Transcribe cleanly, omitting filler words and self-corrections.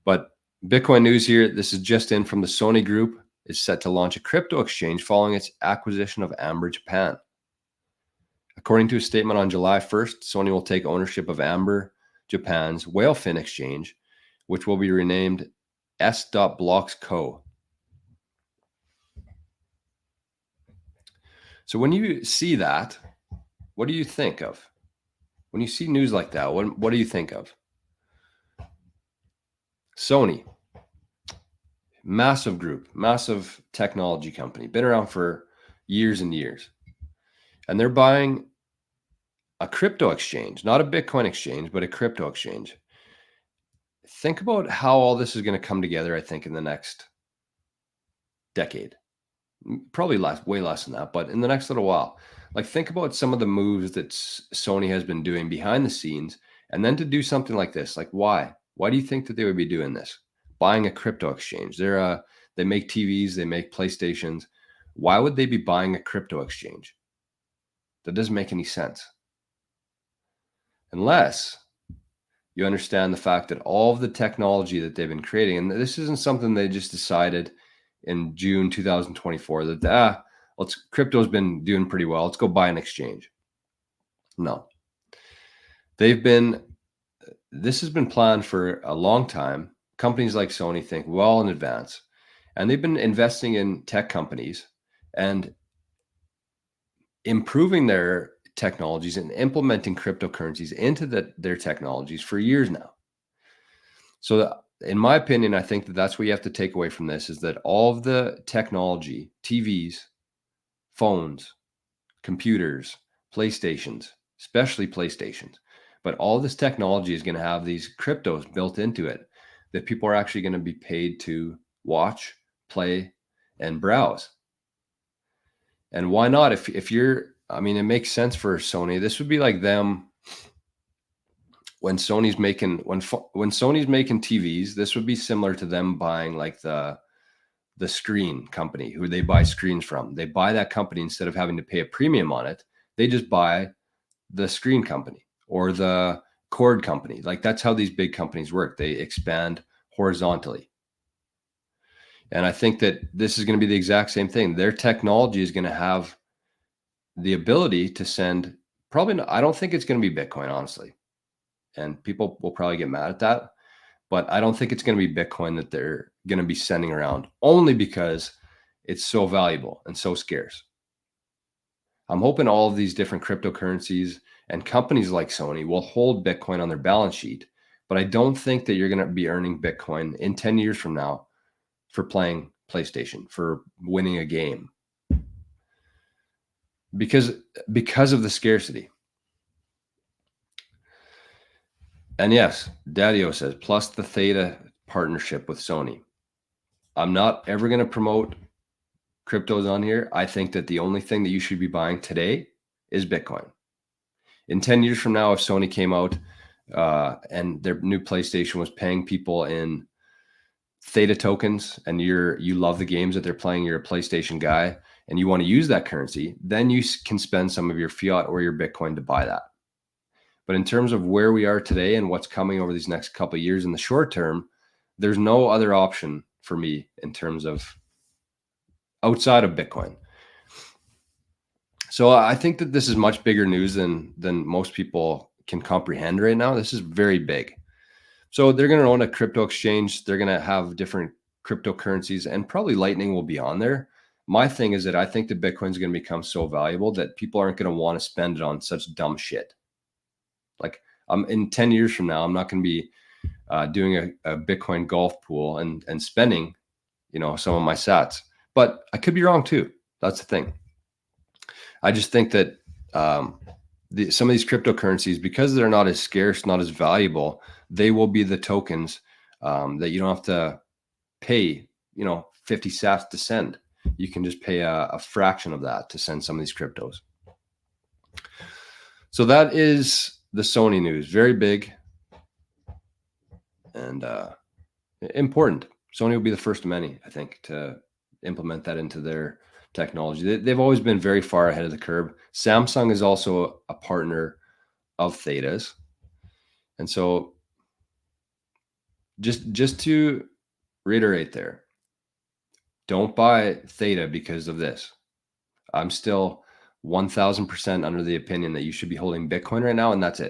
But Bitcoin news here. This is just in from the Sony Group. Is set to launch a crypto exchange following its acquisition of Amber Japan. According to a statement on July 1st, Sony will take ownership of Amber Japan's Whalefin exchange, which will be renamed S.Blocks Co. So when you see that, what do you think of? When you see news like that, what do you think of? Sony, massive group, massive technology company, been around for years and years. And they're buying a crypto exchange, not a Bitcoin exchange, but a crypto exchange. Think about how all this is going to come together, I think, in the next decade. Probably way less than that, but in the next little while. Like, think about some of the moves that Sony has been doing behind the scenes, and then to do something like this. Like, why? Why do you think that they would be doing this? Buying a crypto exchange. They make TVs, they make PlayStations. Why would they be buying a crypto exchange? That doesn't make any sense. Unless you understand the fact that all of the technology that they've been creating, and this isn't something they just decided in June 2024 that crypto's been doing pretty well, let's go buy an exchange. No. This has been planned for a long time. Companies like Sony think well in advance, and they've been investing in tech companies and improving their technologies and implementing cryptocurrencies into their technologies for years now. So in my opinion, I think that that's what you have to take away from this, is that all of the technology, TVs, phones, computers, PlayStations, especially PlayStations, but all this technology is going to have these cryptos built into it that people are actually going to be paid to watch, play, and browse. And why not? If you're, I mean, it makes sense for Sony. This would be like them when Sony's making TVs. This would be similar to them buying like the screen company who they buy screens from. They buy that company instead of having to pay a premium on it. They just buy the screen company or the cord company. Like, that's how these big companies work. They expand horizontally. And I think that this is going to be the exact same thing. Their technology is going to have the ability to send, I don't think it's going to be Bitcoin, honestly. And people will probably get mad at that. But I don't think it's going to be Bitcoin that they're going to be sending around, only because it's so valuable and so scarce. I'm hoping all of these different cryptocurrencies and companies like Sony will hold Bitcoin on their balance sheet. But I don't think that you're going to be earning Bitcoin in 10 years from now for playing PlayStation, for winning a game, because of the scarcity. And yes, Daddio says, plus the Theta partnership with Sony. I'm not ever going to promote cryptos on here. I think that the only thing that you should be buying today is Bitcoin. In 10 years from now, if Sony came out and their new PlayStation was paying people in Theta tokens, and you love the games that they're playing, you're a PlayStation guy, and you want to use that currency, then you can spend some of your fiat or your Bitcoin to buy that. But in terms of where we are today and what's coming over these next couple of years in the short term, there's no other option for me in terms of outside of Bitcoin. So I think that this is much bigger news than most people can comprehend right now. This is very big. So they're going to own a crypto exchange. They're going to have different cryptocurrencies, and probably Lightning will be on there. My thing is that I think that Bitcoin is going to become so valuable that people aren't going to want to spend it on such dumb shit. Like, in 10 years from now, I'm not going to be doing a Bitcoin golf pool and spending, some of my sats. But I could be wrong too. That's the thing. I just think that some of these cryptocurrencies, because they're not as scarce, not as valuable, they will be the tokens that you don't have to pay, 50 sats to send. You can just pay a fraction of that to send some of these cryptos. So that is the Sony news. Very big and important. Sony will be the first of many, I think, to implement that into their technology. They've always been very far ahead of the curve. Samsung is also a partner of Theta's. And so just to reiterate there, don't buy Theta because of this. I'm still 1000% under the opinion that you should be holding Bitcoin right now, and that's it.